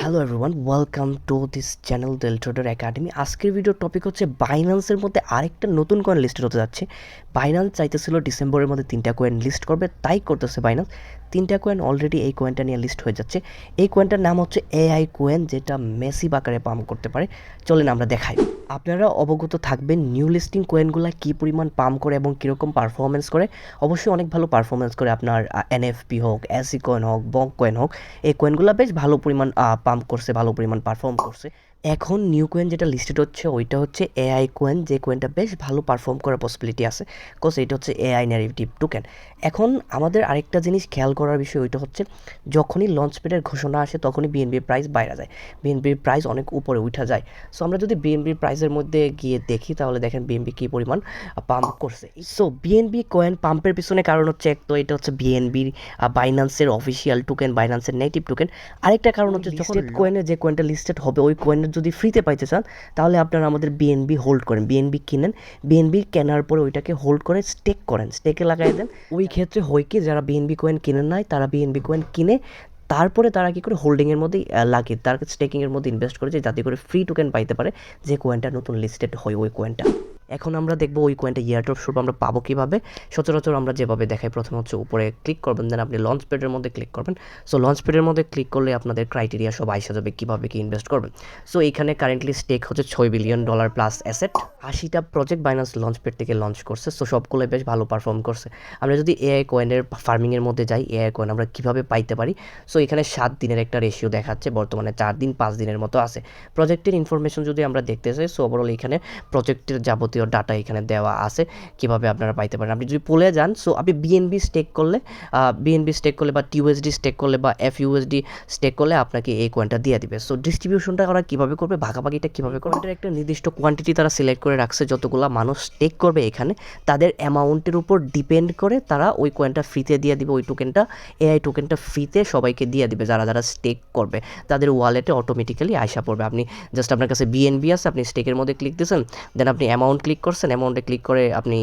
Hello everyone, welcome to this channel Del Trader Academy. আজকের ভিডিওর topic হচ্ছে বাইন্যান্সের মধ্যে আরেকটা নতুন কয়েন লিস্টেড হতে যাচ্ছে। বাইন্যান্স চাইতেছিল ডিসেম্বরের মধ্যে 3টা কয়েন লিস্ট করবে, তাই করতেছে বাইন্যান্স। 3টা কয়েন অলরেডি এই কয়েনটা নিয়ে লিস্ট হয়ে যাচ্ছে। এই কয়েনটার নাম হচ্ছে এআই কয়েন, যেটা মেসিভ আকারে পাম্প করতে পারে। চলেন আমরা দেখাই। আপনারা অবগত থাকবেন নিউ লিস্টিং কয়েনগুলো কী পরিমাণ পাম্প করে এবং কীরকম পারফরমেন্স করে। অবশ্যই অনেক ভালো পারফরমেন্স করে। আপনার এনএফপি হোক, এসি কয়েন হোক, বক কয়েন হোক, এই কয়েনগুলো বেশ ভালো পরিমাণ পাম্প করছে, ভালো পরিমাণ পারফর্ম করছে। এখন নিউ কয়েন যেটা লিস্টেড হচ্ছে ওইটা হচ্ছে এআই কয়েন, যে কয়েনটা বেশ ভালো পারফর্ম করার পসিবিলিটি আছে, বিকজ এটা হচ্ছে এআই ন্যারেটিভ টোকেন। এখন আমাদের আরেকটা জিনিস খেয়াল করার বিষয় ওইটা হচ্ছে, যখনই লঞ্চ প্যাডের ঘোষণা আসে তখনই বিএনবির প্রাইস বাইরে যায়, বিএনবির প্রাইস অনেক উপরে উঠা যায়। সো আমরা যদি বিএনবির প্রাইসের মধ্যে গিয়ে দেখি তাহলে দেখেন বিএনবি কী পরিমাণ পাম্প করছে। সো বিএনবি কয়েন পাম্পের পিছনে কারণ হচ্ছে, এক তো এটা হচ্ছে বিএনবির বাইন্যান্সের অফিসিয়াল টোকেন, বাইন্যান্সের নেটিভ টোকেন। আরেকটা কারণ হচ্ছে, যখন কয়েনে যে কয়েনটা লিস্টেড হবে ওই কয়েনের যদি ফ্রিতে পাইতে চান তাহলে আপনারা আমাদের বিএনবি হোল্ড করেন, বিএনবি কিনেন, বিএনবি কেনার পরে ওইটাকে হোল্ড করে স্টেক করেন, স্টেকে লাগাই দেন। ওই ক্ষেত্রে হয় কি, যারা বিএনবি কয়েন কিনেন নাই তারা বিএনবি কয়েন কিনে তারপরে তারা কী করে হোল্ডিংয়ের মধ্যেই লাগিয়ে তার স্টেকিংয়ের মধ্যে ইনভেস্ট করে, যাতে করে ফ্রি টোকেন পাইতে পারে যে কয়েনটা নতুন লিস্টেড হয় ওই কয়েনটা। এখন আমরা দেখবো ওই কয়েনটা ইয়ারড্রপ স্বরূপ আমরা পাবো কীভাবে। সচরাচর আমরা যেভাবে দেখাই, প্রথমে হচ্ছে উপরে ক্লিক করবেন, দেন আপনি লঞ্চ প্যাডের মধ্যে ক্লিক করবেন। সো লঞ্চ প্যাডের মধ্যে ক্লিক করলে আপনাদের ক্রাইটেরিয়া সব আইসা যাবে কীভাবে কি ইনভেস্ট করবেন। সো এখানে কারেন্টলি স্টেক হচ্ছে $6 বিলিয়ন প্লাস অ্যাসেট। 80টা প্রজেক্ট বাইন্যান্স লঞ্চ প্যাড থেকে লঞ্চ করছে, সো সবগুলোই বেশ ভালো পারফর্ম করছে। আমরা যদি এআই কয়েনের ফার্মিংয়ের মধ্যে যাই, এআই কয়েন আমরা কীভাবে পাইতে পারি। সো এখানে 7 দিনের একটা রেশিও দেখাচ্ছে, বর্তমানে 4 দিন 5 দিনের মতো আছে। প্রজেক্টের ইনফরমেশন যদি আমরা দেখতে চাই, সো ওভারঅল এখানে প্রজেক্টের যাবতীয় ডাটা এখানে দেওয়া আছে, কিভাবে আপনারা পাইতে পারেন। আপনি যদি পুলে যান, সো আপনি বিএনবি স্টেক করলে বা টিউএসডি স্টেক করলে বা এফইউএসডি স্টেক করলে আপনাকে এই কয়েনটা দিয়ে দিবে। সো ডিস্ট্রিবিউশনটা ওরা কীভাবে করবে, ভাগাভাগিটা কীভাবে করবে, এটার একটা নির্দিষ্ট কোয়ান্টিটি তারা সিলেক্ট করে রাখছে। যতগুলো মানুষ স্টেক করবে এখানে, তাদের অ্যামাউন্টের উপর ডিপেন্ড করে তারা ওই কয়েনটা ফ্রিতে দিয়ে দিবে, ওই টোকেনটা এআই টোকেনটা ফ্রিতে সবাইকে দিয়ে দিবে। যারা যারা স্টেক করবে তাদের ওয়ালেটে অটোমেটিক্যালি আইসা পড়বে। আপনি জাস্ট আপনার কাছে বিএনবি আছে, আপনি স্টেকের মধ্যে ক্লিক দিয়েছেন, দেন আপনি অ্যামাউন্ট ক্লিক করছেন, অ্যামাউন্টে ক্লিক করে আপনি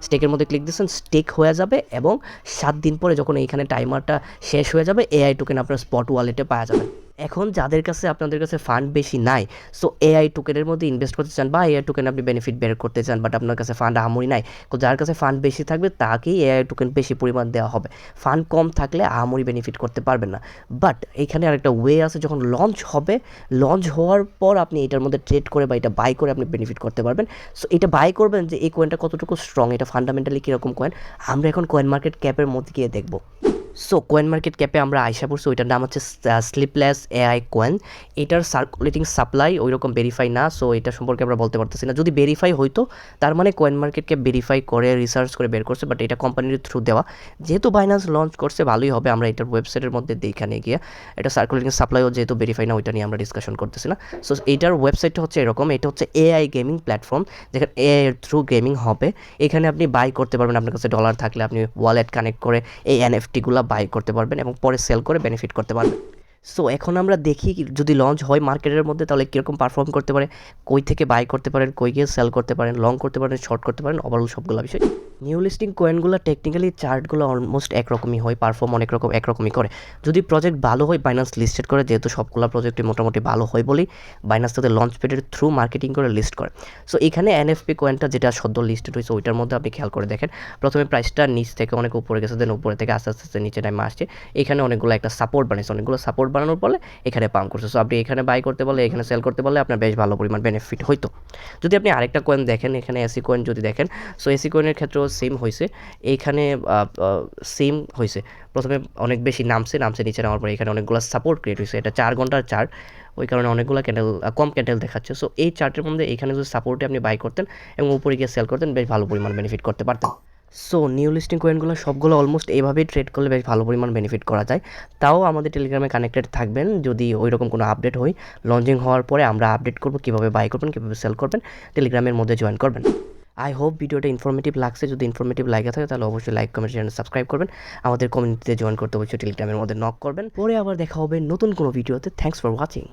স্টেকের মধ্যে ক্লিক দিচ্ছেন, স্টেক হয়ে যাবে এবং 7 দিন পরে যখন এইখানে টাইমারটা শেষ হয়ে যাবে, এআই টোকেন আপনার স্পট ওয়ালেটে পাওয়া যাবে। এখন যাদের কাছে আপনাদের কাছে ফান্ড বেশি নাই, সো এআই টোকেনের মধ্যে ইনভেস্ট করতে চান বা এআই টোকেন আপনি বেনিফিট বের করতে চান, বাট আপনার কাছে ফান্ড আহামরি নাই, তো যার কাছে ফান্ড বেশি থাকবে তাকেই এআই টোকেন বেশি পরিমাণ দেওয়া হবে। ফান্ড কম থাকলে আহামরি বেনিফিট করতে পারবেন না। বাট এখানে আরেকটা ওয়ে আছে, যখন লঞ্চ হবে, লঞ্চ হওয়ার পর আপনি এটার মধ্যে ট্রেড করে বা এটা বাই করে আপনি বেনিফিট করতে পারবেন। সো এটা বাই করবেন যে এই কয়েনটা কতটুকু স্ট্রং, এটা ফান্ডামেন্টালি কীরকম কয়েন, আমরা এখন কয়েন মার্কেট ক্যাপের মধ্যে গিয়ে দেখব। সো কয়েন মার্কেট ক্যাপে আমরা আইসা পড়ছি, ওইটার নাম হচ্ছে স্লিপলেস এআই কয়েন। এটার সার্কুলেটিং সাপ্লাই ওই রকম ভেরিফাই না, সো এটা সম্পর্কে আমরা বলতে পারতেছি না। যদি ভেরিফাই হইতো তার মানে কয়েন মার্কেট ক্যাপ ভেরিফাই করে রিসার্চ করে বের করছে, বাট এটা কোম্পানির থ্রু দেওয়া, যেহেতু বাইন্যান্স লঞ্চ করছে ভালোই হবে। আমরা এটার ওয়েবসাইটের মধ্যে দেখানে গিয়ে, এটা সার্কুলেটিং সাপ্লাইও যেহেতু ভেরিফাই না, ওইটা নিয়ে আমরা ডিসকাশন করতেছি না। সো এইটার ওয়েবসাইটটা হচ্ছে এরকম, এটা হচ্ছে এআই গেমিং প্ল্যাটফর্ম, যেখানে এআই এর থ্রু গেমিং হবে। এখানে আপনি বাই করতে পারবেন, আপনার কাছে ডলার থাকলে আপনি ওয়ালেট কানেক্ট করে এই এনএফটিগুলো বাই করতে পারবেন এবং পরে সেল করে বেনিফিট করতে পারবেন। সো এখন আমরা দেখি যদি লঞ্চ হয় মার্কেটের মধ্যে তাহলে কীরকম পারফর্ম করতে পারে, কই থেকে বাই করতে পারেন, কই গিয়ে সেল করতে পারেন, লং করতে পারেন, শর্ট করতে পারেন, ওভারঅল সবগুলো বিষয়। নিউ লিস্টিং কয়েনগুলো টেকনিক্যালি চার্টগুলো অলমোস্ট একরকমই হয়, পারফর্ম একরকমই করে। যদি প্রজেক্ট ভালো হয় বাইন্যান্স লিস্টেড করে, যেহেতু সবগুলো প্রজেক্টই মোটামুটি ভালো হয় বলেই বাইন্যান্স তাদের লঞ্চ প্যাডের থ্রু মার্কেটিং করে লিস্ট করে। সো এখানে এনএফপি কয়েনটা যেটা সদ্য লিস্টেড হয়েছে ওইটার মধ্যে আপনি খেয়াল করে দেখেন, প্রথমে প্রাইসটা নিচ থেকে অনেক উপরে গেছে, দেন উপরে থেকে আস্তে আস্তে নিচে টাইমে আসছে। এখানে অনেকগুলো একটা সাপোর্ট বানিয়েছে, অনেকগুলো সাপোর্ট বানানোর ফলে এখানে পাম্প করছে। সো আপনি এখানে বাই করতে পারলে, এখানে সেল করতে পারলে আপনার বেশ ভালো পরিমাণ বেনিফিট হইতো। যদি আপনি আরেকটা কয়েন দেখেন, এখানে এসি কয়েন যদি দেখেন, সো এসি কয়েনের ক্ষেত্রেও সেম হয়েছে। এইখানে সেম হয়েছে, প্রথমে অনেক বেশি নামছে নিচে নামার পরে এখানে অনেকগুলো সাপোর্ট ক্রিয়েট হয়েছে। এটা 4 ঘন্টার চার্ট, ওই কারণে অনেকগুলো ক্যান্ডেল কম ক্যান্ডেল দেখাচ্ছে। সো এই চার্টের মধ্যে এখানে যদি সাপোর্টে আপনি বাই করতেন এবং উপরে গিয়ে সেল করতেন, বেশ ভালো পরিমাণ বেনিফিট করতে পারতেন। সো নিউ লিস্টিং কয়েনগুলো সবগুলো অলমোস্ট এইভাবেই ট্রেড করলে বেশ ভালো পরিমাণ বেনিফিট করা যায়। তাও আমাদের টেলিগ্রামে কানেক্টেড থাকবেন, যদি ওই রকম কোনো আপডেট হয় লঞ্চিং হওয়ার পরে আমরা আপডেট করবো কীভাবে বাই করবেন, কীভাবে সেল করবেন, টেলিগ্রামের মধ্যে জয়েন করবেন। আই হোপ ভিডিওটা ইনফরমেটিভ লাগছে। যদি ইনফরমেটিভ লাগে থাকে তাহলে অবশ্যই লাইক, কমেন্ট, চ্যানেল সাবস্ক্রাইব করবেন। আমাদের কমিউনিটিতে জয়েন করতে অবশ্যই টেলিগ্রামের মধ্যে নক করবেন। পরে আবার দেখা হবে নতুন কোনো ভিডিওতে। Thanks for watching.